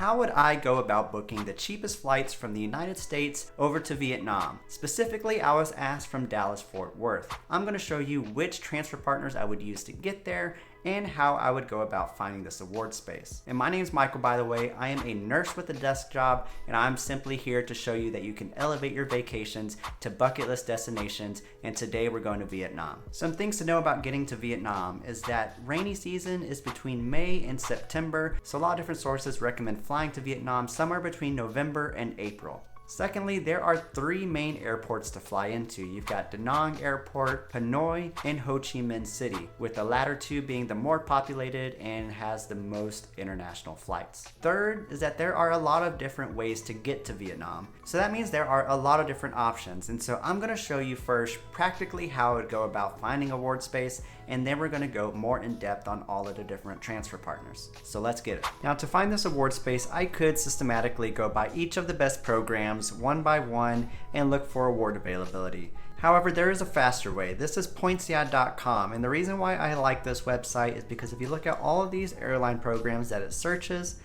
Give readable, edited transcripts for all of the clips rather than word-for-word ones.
How would I go about booking the cheapest flights from the United States over to Vietnam? Specifically, I was asked from Dallas-Fort Worth. I'm going to show you which transfer partners I would use to get there and how I would go about finding this award space. And my name's Michael, by the way. I am a nurse with a desk job, and I'm simply here to show you that you can elevate your vacations to bucket list destinations, and today we're going to Vietnam. Some things to know about getting to Vietnam is that rainy season is between May and September, so a lot of different sources recommend flying to Vietnam somewhere between November and April. Secondly, there are three main airports to fly into. You've got Da Nang Airport, Hanoi, and Ho Chi Minh City, with the latter two being the more populated and has the most international flights. Third is that there are a lot of different ways to get to Vietnam. So that means there are a lot of different options. And so I'm gonna show you first practically how I would go about finding award space, and then we're gonna go more in depth on all of the different transfer partners. So let's get it. Now, to find this award space, I could systematically go by each of the best programs one by one and look for award availability. However, there is a faster way. This is PointsYeah.com, and the reason why I like this website is because if you look at all of these airline programs that it searches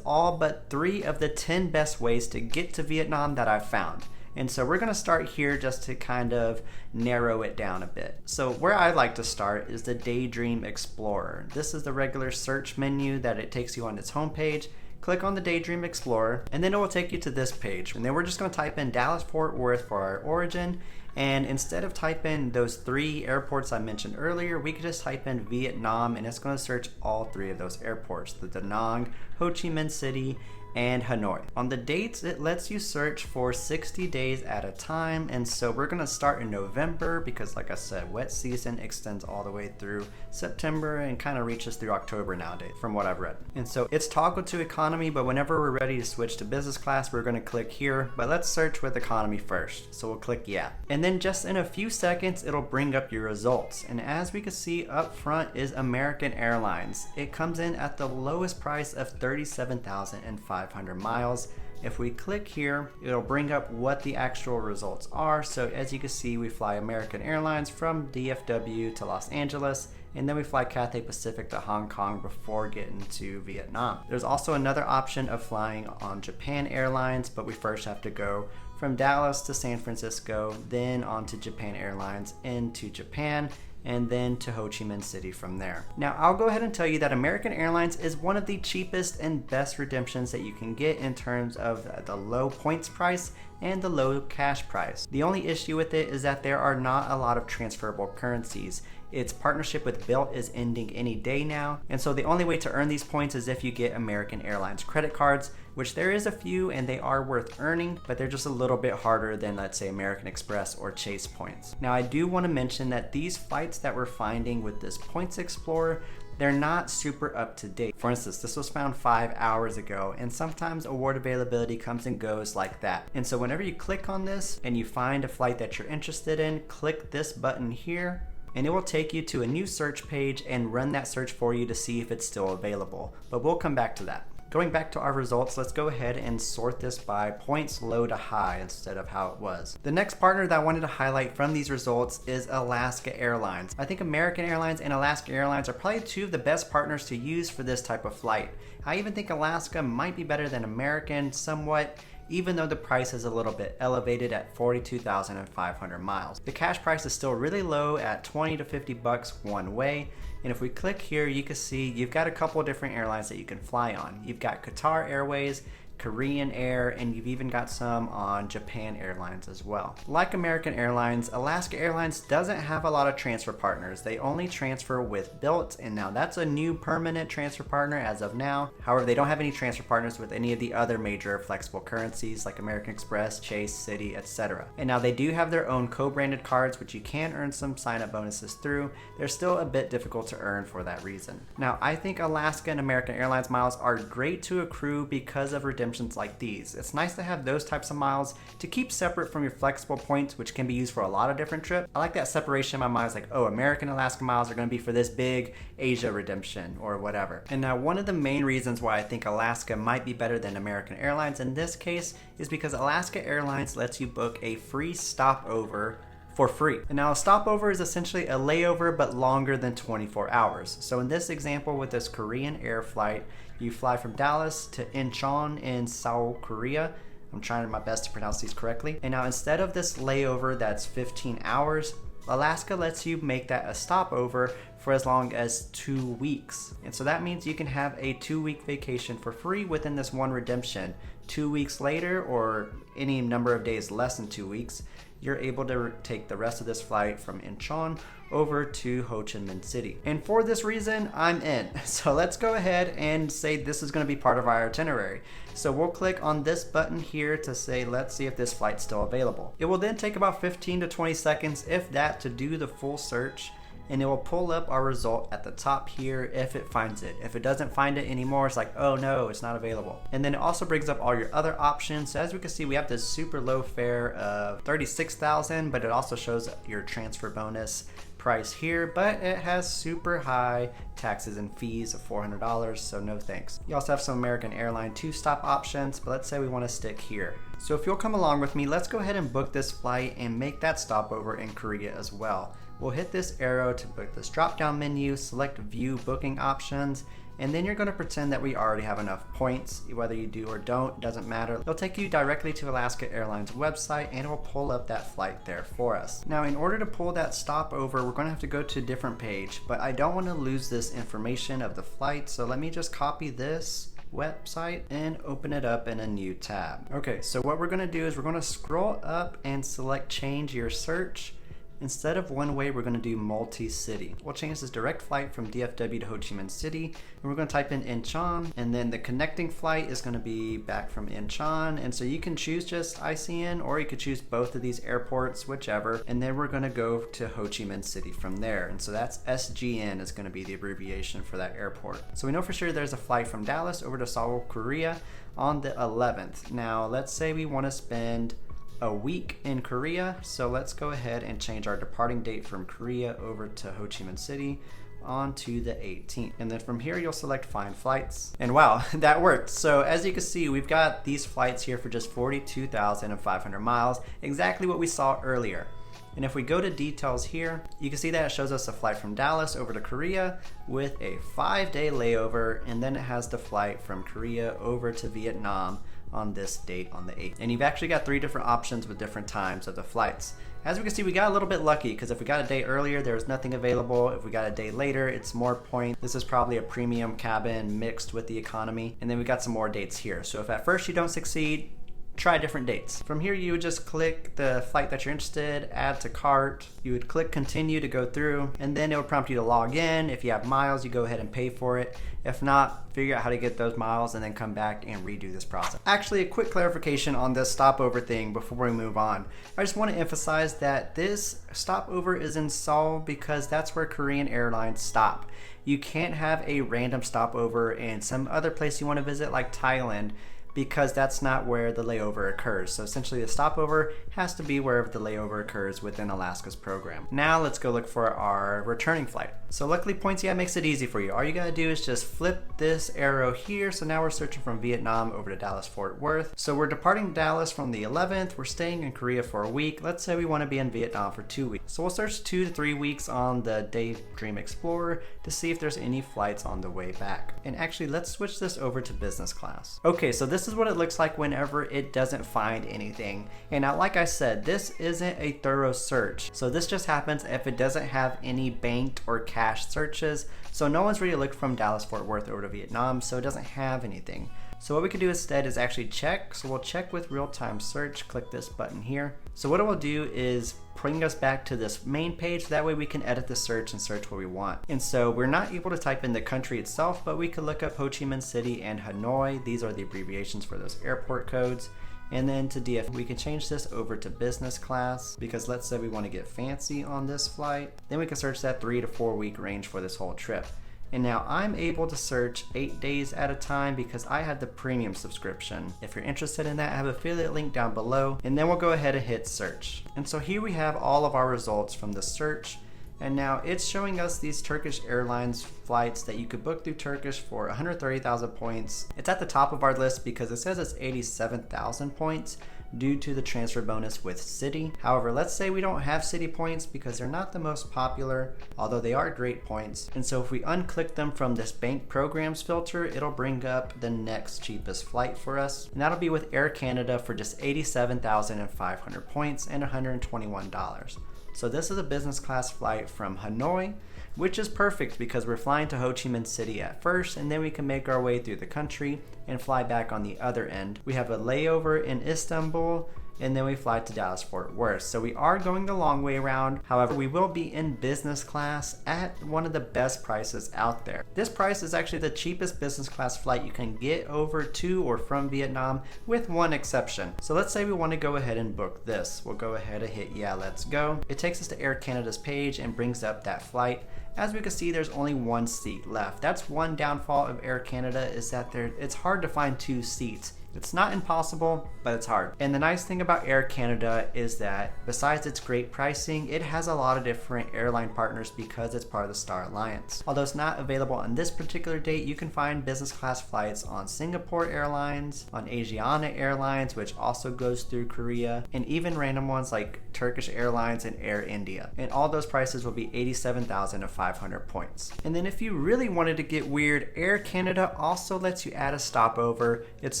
all but 3 of the 10 best ways to get to Vietnam that I've found. And so we're gonna start here just to kind of narrow it down a bit. So where I like to start is the Daydream Explorer. This is the regular search menu that it takes you on its homepage. Click on the Daydream Explorer, and then it will take you to this page. And then we're just gonna type in Dallas-Fort Worth for our origin. And instead of typing those 3 airports I mentioned earlier, we could just type in Vietnam, and it's gonna search all 3 of those airports, the Da Nang, Ho Chi Minh City, and Hanoi. On the dates, it lets you search for 60 days at a time, and so we're gonna start in November because, like I said, wet season extends all the way through September and kind of reaches through October nowadays, from what I've read. And so it's toggled to economy, but whenever we're ready to switch to business class, we're gonna click here, but let's search with economy first. So we'll click yeah. And then just in a few seconds, it'll bring up your results. And as we can see up front is American Airlines. It comes in at the lowest price of 37,500 miles. If we click here, it'll bring up what the actual results are. So as you can see, we fly American Airlines from DFW to Los Angeles, and then we fly Cathay Pacific to Hong Kong before getting to Vietnam. There's also another option of flying on Japan Airlines, but we first have to go from Dallas to San Francisco, then onto Japan Airlines into Japan, and then to Ho Chi Minh City from there. Now, I'll go ahead and tell you that American Airlines is one of the cheapest and best redemptions that you can get in terms of the low points price and the low cash price. The only issue with it is that there are not a lot of transferable currencies. Its partnership with Bilt is ending any day now, and so the only way to earn these points is if you get American Airlines credit cards, which there is a few and they are worth earning, but they're just a little bit harder than, let's say, American Express or Chase points. Now, I do want to mention that these flights that we're finding with this Points Explorer, they're not super up to date. For instance, this was found 5 hours ago, and sometimes award availability comes and goes like that. And so whenever you click on this and you find a flight that you're interested in, click this button here, and it will take you to a new search page and run that search for you to see if it's still available. But we'll come back to that. Going back to our results, let's go ahead and sort this by points low to high instead of how it was. The next partner that I wanted to highlight from these results is Alaska Airlines. I think American Airlines and Alaska Airlines are probably 2 of the best partners to use for this type of flight. I even think Alaska might be better than American somewhat, even though the price is a little bit elevated at 42,500 miles. The cash price is still really low at 20 to 50 bucks one way. And if we click here, you can see you've got a couple of different airlines that you can fly on. You've got Qatar Airways, Korean Air, and you've even got some on Japan Airlines as well. Like American Airlines, Alaska Airlines doesn't have a lot of transfer partners. They only transfer with Bilt, and now that's a new permanent transfer partner as of now. However, they don't have any transfer partners with any of the other major flexible currencies like American Express, Chase, Citi, etc. And now they do have their own co-branded cards, which you can earn some sign-up bonuses through. They're still a bit difficult to earn for that reason. Now, I think Alaska and American Airlines miles are great to accrue because of redemption like these. It's nice to have those types of miles to keep separate from your flexible points, which can be used for a lot of different trips. I like that separation in my mind. It's like, oh, American Alaska miles are going to be for this big Asia redemption or whatever. And now one of the main reasons why I think Alaska might be better than American Airlines in this case is because Alaska Airlines lets you book a free stopover for free. And now a stopover is essentially a layover but longer than 24 hours. So in this example with this Korean Air flight, you fly from Dallas to Incheon in South Korea. I'm trying my best to pronounce these correctly. And now instead of this layover that's 15 hours, Alaska lets you make that a stopover for as long as 2 weeks. And so that means you can have a 2-week vacation for free within this one redemption. 2 weeks later, or any number of days less than 2 weeks, you're able to take the rest of this flight from Incheon over to Ho Chi Minh City. And for this reason, I'm in. So let's go ahead and say this is going to be part of our itinerary. So we'll click on this button here to say, let's see if this flight's still available. It will then take about 15 to 20 seconds, if that, to do the full search. And it will pull up our result at the top here if it finds it. If it doesn't find it anymore, it's like, oh no, it's not available. And then it also brings up all your other options. So as we can see, we have this super low fare of $36,000, but it also shows your transfer bonus price here, but it has super high taxes and fees of $400, so no thanks. You also have some American Airlines 2-stop options, but let's say we want to stick here. So if you'll come along with me, let's go ahead and book this flight and make that stopover in Korea as well. We'll hit this arrow to book this drop-down menu, select view booking options, and then you're going to pretend that we already have enough points. Whether you do or don't, doesn't matter. It'll take you directly to Alaska Airlines website and it will pull up that flight there for us. Now in order to pull that stopover, we're going to have to go to a different page, but I don't want to lose this information of the flight, so let me just copy this website and open it up in a new tab. Okay, so what we're going to do is we're going to scroll up and select change your search. Instead of one way, we're going to do multi-city. We'll change this direct flight from DFW to Ho Chi Minh City, and we're going to type in Incheon, and then the connecting flight is going to be back from Incheon. And so you can choose just ICN, or you could choose both of these airports, whichever, and then we're going to go to Ho Chi Minh City from there. And so that's SGN is going to be the abbreviation for that airport. So we know for sure there's a flight from Dallas over to Seoul, Korea on the 11th. Now let's say we want to spend a week in Korea, so let's go ahead and change our departing date from Korea over to Ho Chi Minh City on to the 18th. And then from here you'll select find flights, and wow, that worked. So as you can see, we've got these flights here for just 42,500 miles, exactly what we saw earlier. And if we go to details here, you can see that it shows us a flight from Dallas over to Korea with a 5-day layover, and then it has the flight from Korea over to Vietnam on this date on the 8th. And you've actually got 3 different options with different times of the flights. As we can see, we got a little bit lucky because if we got a day earlier, there was nothing available. If we got a day later, it's more points. This is probably a premium cabin mixed with the economy. And then we got some more dates here. So if at first you don't succeed, try different dates. From here, you would just click the flight that you're interested, add to cart. You would click continue to go through, and then it would prompt you to log in. If you have miles, you go ahead and pay for it. If not, figure out how to get those miles and then come back and redo this process. Actually, a quick clarification on this stopover thing before we move on. I just want to emphasize that this stopover is in Seoul because that's where Korean Airlines stop. You can't have a random stopover in some other place you want to visit like Thailand, because that's not where the layover occurs. So essentially the stopover has to be wherever the layover occurs within Alaska's program. Now let's go look for our returning flight. So luckily PointsYeah makes it easy for you. All you gotta do is just flip this arrow here. So now we're searching from Vietnam over to Dallas Fort Worth. So we're departing Dallas from the 11th. We're staying in Korea for a week. Let's say we wanna be in Vietnam for 2 weeks. So we'll search 2 to 3 weeks on the Daydream Explorer to see if there's any flights on the way back. And actually let's switch this over to business class. Okay, so this is what it looks like whenever it doesn't find anything. And now, like I said, this isn't a thorough search. So this just happens if it doesn't have any banked or cached searches. So no one's really looked from Dallas Fort Worth over to Vietnam, so it doesn't have anything. So what we can do instead is actually check. So we'll check with real-time search, click this button here. So what it will do is bring us back to this main page. That way we can edit the search and search what we want. And so we're not able to type in the country itself, but we could look up Ho Chi Minh City and Hanoi. These are the abbreviations for those airport codes. And then to DF, we can change this over to business class because let's say we want to get fancy on this flight. Then we can search that 3 to 4 week range for this whole trip. And now I'm able to search 8 days at a time because I have the premium subscription. If you're interested in that, I have an affiliate link down below, and then we'll go ahead and hit search. And so here we have all of our results from the search. And now it's showing us these Turkish Airlines flights that you could book through Turkish for 130,000 points. It's at the top of our list because it says it's 87,000 points. due to the transfer bonus with Citi. However, let's say we don't have Citi points because they're not the most popular, although they are great points. And so if we unclick them from this bank programs filter, it'll bring up the next cheapest flight for us. And that'll be with Air Canada for just 87,500 points and $121. So this is a business class flight from Hanoi, which is perfect because we're flying to Ho Chi Minh City at first, and then we can make our way through the country and fly back on the other end. We have a layover in Istanbul, and then we fly to Dallas Fort Worth. So we are going the long way around. However, we will be in business class at one of the best prices out there. This price is actually the cheapest business class flight you can get over to or from Vietnam, with one exception. So let's say we want to go ahead and book this. We'll go ahead and hit yeah, let's go. It takes us to Air Canada's page and brings up that flight. As we can see, there's only one seat left. That's one downfall of Air Canada, is that it's hard to find 2 seats. It's not impossible, but it's hard. And the nice thing about Air Canada is that besides its great pricing, it has a lot of different airline partners because it's part of the Star Alliance. Although it's not available on this particular date, you can find business class flights on Singapore Airlines, on Asiana Airlines, which also goes through Korea, and even random ones like Turkish Airlines and Air India. And all those prices will be 87,500 points. And then if you really wanted to get weird, Air Canada also lets you add a stopover. It's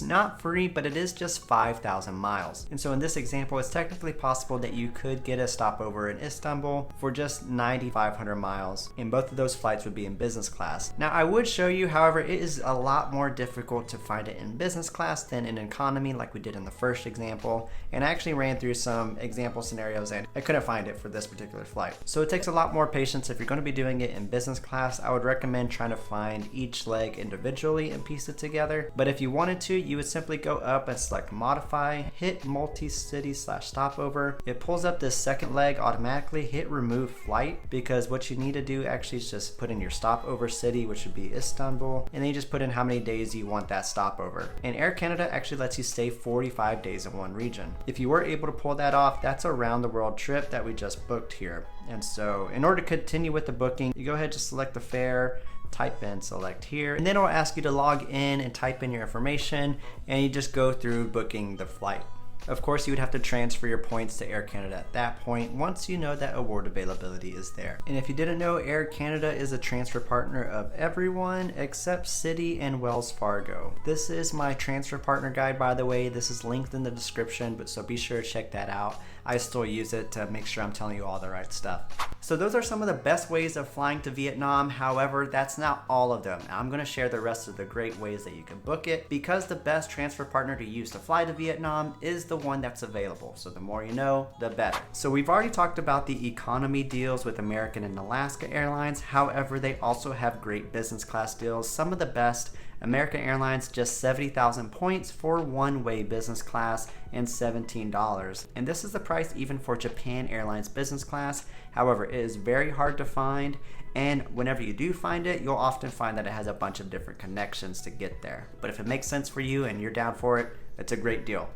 not free, but it is just 5,000 miles. And so in this example, it's technically possible that you could get a stopover in Istanbul for just 9,500 miles, and both of those flights would be in business class. Now I would show you, however, it is a lot more difficult to find it in business class than in economy like we did in the first example, and I actually ran through some example scenarios and I couldn't find it for this particular flight. So it takes a lot more patience. If you're going to be doing it in business class, I would recommend trying to find each leg individually and piece it together. But if you wanted to, you would simply go up and select modify, hit multi-city / stopover. It pulls up this second leg automatically. Hit remove flight, because what you need to do actually is just put in your stopover city, which would be Istanbul, and then you just put in how many days you want that stopover. And Air Canada actually lets you stay 45 days in one region. If you were able to pull that off, that's a round the world trip that we just booked here. And so in order to continue with the booking, you go ahead, just select the fare, type in, select here, and then it'll ask you to log in and type in your information, and you just go through booking the flight. Of course, you would have to transfer your points to Air Canada at that point once you know that award availability is there. And if you didn't know, Air Canada is a transfer partner of everyone except Citi and Wells Fargo. This is my transfer partner guide, by the way. This is linked in the description, but so be sure to check that out. I still use it to make sure I'm telling you all the right stuff. So those are some of the best ways of flying to Vietnam. However, that's not all of them. Now I'm going to share the rest of the great ways that you can book it, because the best transfer partner to use to fly to Vietnam is the one that's available. So the more you know, the better. So we've already talked about the economy deals with American and Alaska Airlines. However, they also have great business class deals. Some of the best. American Airlines, just 70,000 points for one-way business class and $17. And this is the price even for Japan Airlines business class. However, it is very hard to find, and whenever you do find it, you'll often find that it has a bunch of different connections to get there. But if it makes sense for you and you're down for it, it's a great deal.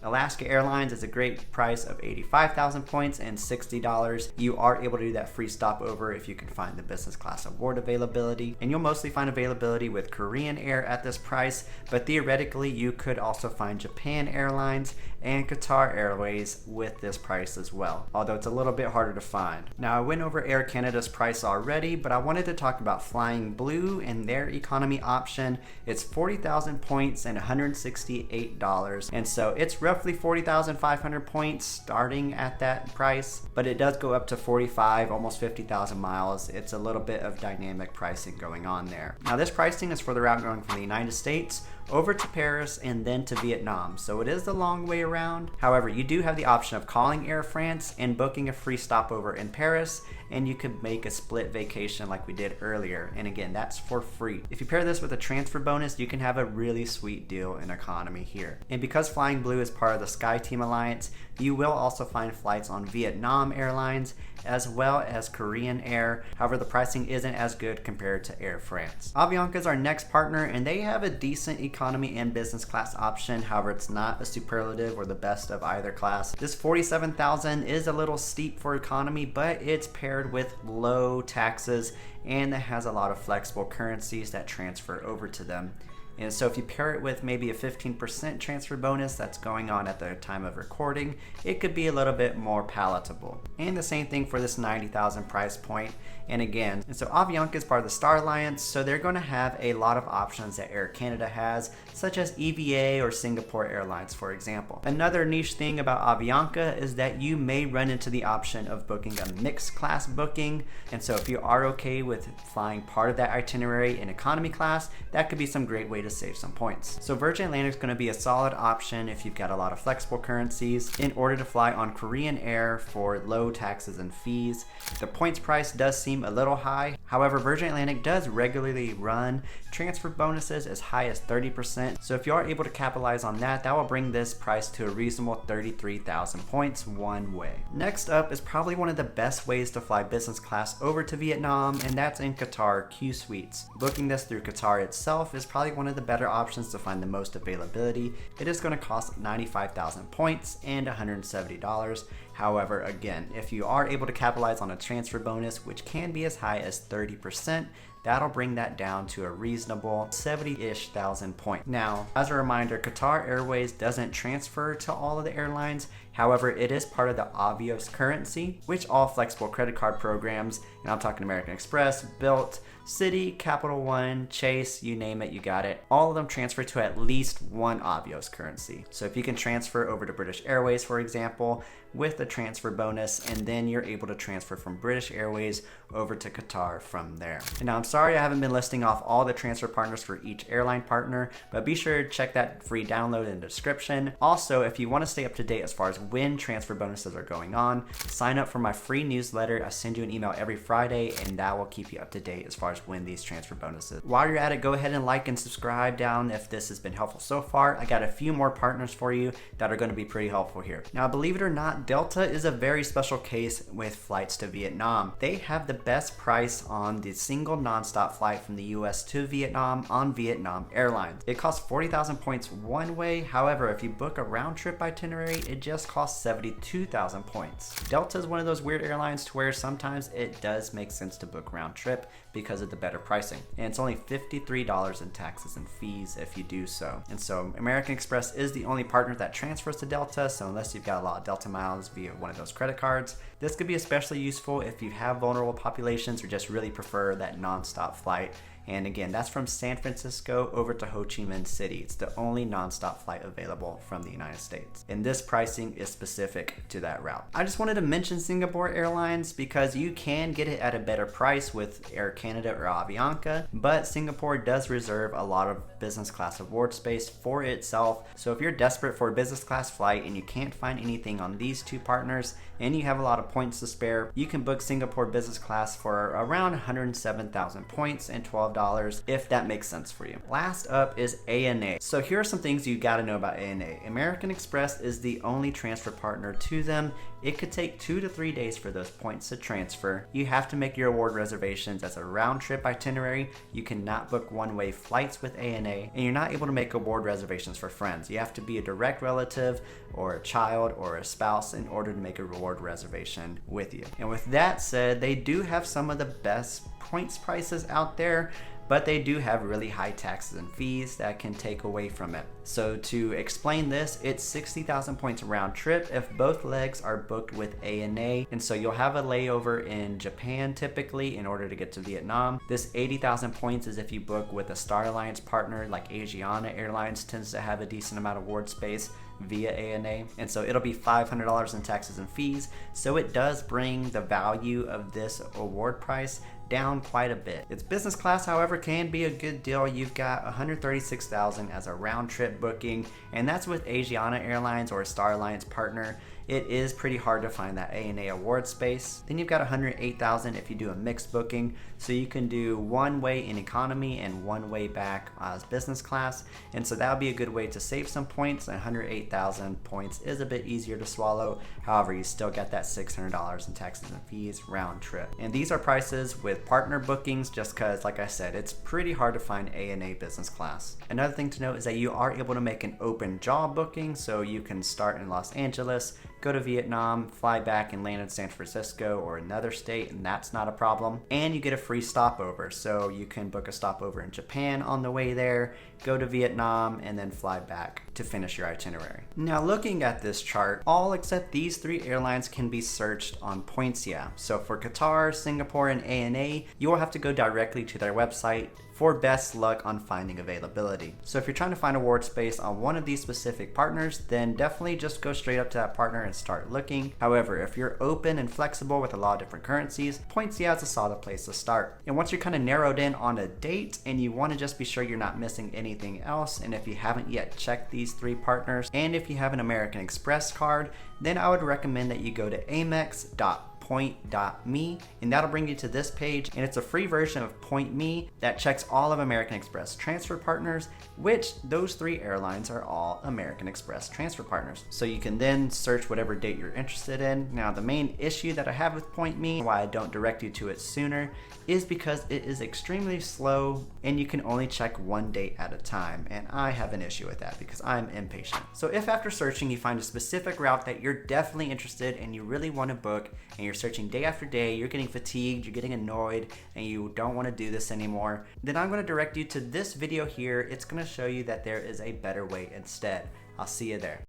Alaska Airlines is a great price of 85,000 points and $60. You are able to do that free stopover if you can find the business class award availability. And you'll mostly find availability with Korean Air at this price, but theoretically you could also find Japan Airlines and Qatar Airways with this price as well, although it's a little bit harder to find. Now I went over Air Canada's price already, but I wanted to talk about Flying Blue and their economy option. It's 40,000 points and $168, and so it's roughly 40,500 points starting at that price, but it does go up to 45, almost 50,000 miles. It's a little bit of dynamic pricing going on there. Now this pricing is for the route going from the United States over to Paris and then to Vietnam, so it is the long way around. However, you do have the option of calling Air France and booking a free stopover in Paris, and you could make a split vacation like we did earlier, and again, that's for free. If you pair this with a transfer bonus, you can have a really sweet deal in economy here. And because Flying Blue is part of the SkyTeam Alliance, you will also find flights on Vietnam Airlines as well as Korean Air. However, the pricing isn't as good compared to Air France. Avianca is our next partner, and they have a decent economy and business class option. However, it's not a superlative or the best of either class. This 47,000 is a little steep for economy, but it's paired with low taxes and it has a lot of flexible currencies that transfer over to them. And so if you pair it with maybe a 15% transfer bonus that's going on at the time of recording, it could be a little bit more palatable. And the same thing for this $90,000 price point. And again, so Avianca is part of the Star Alliance, so they're going to have a lot of options that Air Canada has, such as EVA or Singapore Airlines, for example. Another niche thing about Avianca is that you may run into the option of booking a mixed class booking. And so if you are okay with flying part of that itinerary in economy class, that could be some great way to save some points. So Virgin Atlantic is going to be a solid option if you've got a lot of flexible currencies in order to fly on Korean Air for low taxes and fees. The points price does seem a little high. However, Virgin Atlantic does regularly run transfer bonuses as high as 30%. So if you are able to capitalize on that, that will bring this price to a reasonable 33,000 points one way. Next up is probably one of the best ways to fly business class over to Vietnam, and that's in Qatar Q Suites. Booking this through Qatar itself is probably one of the better options to find the most availability. It is going to cost 95,000 points and $170. However, again, if you are able to capitalize on a transfer bonus, which can be as high as 30%, that'll bring that down to a reasonable 70-ish thousand points. Now, as a reminder, Qatar Airways doesn't transfer to all of the airlines. However, it is part of the Avios currency, which all flexible credit card programs, and I'm talking American Express, Bilt, Citi, Capital One, Chase, you name it, you got it. All of them transfer to at least one Avios currency. So if you can transfer over to British Airways, for example, with the transfer bonus, and then you're able to transfer from British Airways over to Qatar from there. And now I'm sorry I haven't been listing off all the transfer partners for each airline partner, but be sure to check that free download in the description. Also, if you want to stay up to date as far as when transfer bonuses are going on, sign up for my free newsletter. I send you an email every Friday, and that will keep you up to date as far as when these transfer bonuses. While you're at it, go ahead and like and subscribe down if this has been helpful so far. I got a few more partners for you that are going to be pretty helpful here. Now, believe it or not, Delta is a very special case with flights to Vietnam. They have the best price on the single nonstop flight from the US to Vietnam on Vietnam Airlines. It costs 40,000 points one way. However, if you book a round trip itinerary, it just costs 72,000 points. Delta is one of those weird airlines to where sometimes it does make sense to book round trip because of the better pricing. And it's only $53 in taxes and fees if you do so. And so American Express is the only partner that transfers to Delta. So unless you've got a lot of Delta miles via one of those credit cards, this could be especially useful if you have vulnerable populations or just really prefer that nonstop flight. And again, that's from San Francisco over to Ho Chi Minh City. It's the only nonstop flight available from the United States. And this pricing is specific to that route. I just wanted to mention Singapore Airlines because you can get it at a better price with Air Canada or Avianca, but Singapore does reserve a lot of business class award space for itself. So if you're desperate for a business class flight and you can't find anything on these two partners and you have a lot of points to spare, you can book Singapore business class for around 107,000 points and $12 if that makes sense for you. Last up is ANA. So here are some things you got to know about ANA. American Express is the only transfer partner to them. It could take 2 to 3 days for those points to transfer. You have to make your award reservations as a round trip itinerary. You cannot book one-way flights with ANA, and you're not able to make award reservations for friends. You have to be a direct relative or a child or a spouse in order to make a reward reservation with you. And with that said, they do have some of the best points prices out there, but they do have really high taxes and fees that can take away from it. So to explain this, it's 60,000 points round trip if both legs are booked with ANA. And so you'll have a layover in Japan typically in order to get to Vietnam. This 80,000 points is if you book with a Star Alliance partner like Asiana Airlines tends to have a decent amount of award space via ANA, and so it'll be $500 in taxes and fees. So it does bring the value of this award price down quite a bit. Its business class, however, can be a good deal. You've got 136,000 as a round trip booking, and that's with Asiana Airlines or a Star Alliance partner. It is pretty hard to find that ANA award space. Then you've got 108,000 if you do a mixed booking, so you can do one way in economy and one way back as business class, and so that would be a good way to save some points. 108,000 points is a bit easier to swallow. However, you still get that $600 in taxes and fees round trip. And these are prices with partner bookings just because, like I said, it's pretty hard to find ANA business class. Another thing to note is that you are able to make an open jaw booking, so you can start in Los Angeles, go to Vietnam, fly back and land in San Francisco or another state, and that's not a problem. And you get a free stopover, so you can book a stopover in Japan on the way there, go to Vietnam, and then fly back to finish your itinerary. Now looking at this chart, all except these 3 airlines can be searched on PointsYeah. So for Qatar, Singapore, and ANA, you will have to go directly to their website for best luck on finding availability. So if you're trying to find award space on one of these specific partners, then definitely just go straight up to that partner and start looking. However, if you're open and flexible with a lot of different currencies, PointsYeah is a solid place to start. And once you're kind of narrowed in on a date and you want to just be sure you're not missing anything else, and if you haven't yet checked these 3 partners, and if you have an American Express card, then I would recommend that you go to amex.point.me, and that'll bring you to this page, and it's a free version of PointMe that checks all of American Express transfer partners, which those 3 airlines are all American Express transfer partners. So you can then search whatever date you're interested in. Now the main issue that I have with PointMe, why I don't direct you to it sooner, is because it is extremely slow and you can only check one date at a time, and I have an issue with that because I'm impatient. So if after searching you find a specific route that you're definitely interested and you really want to book, and you're searching day after day, you're getting fatigued, you're getting annoyed, and you don't want to do this anymore, then I'm going to direct you to this video here. It's going to show you that there is a better way instead. I'll see you there.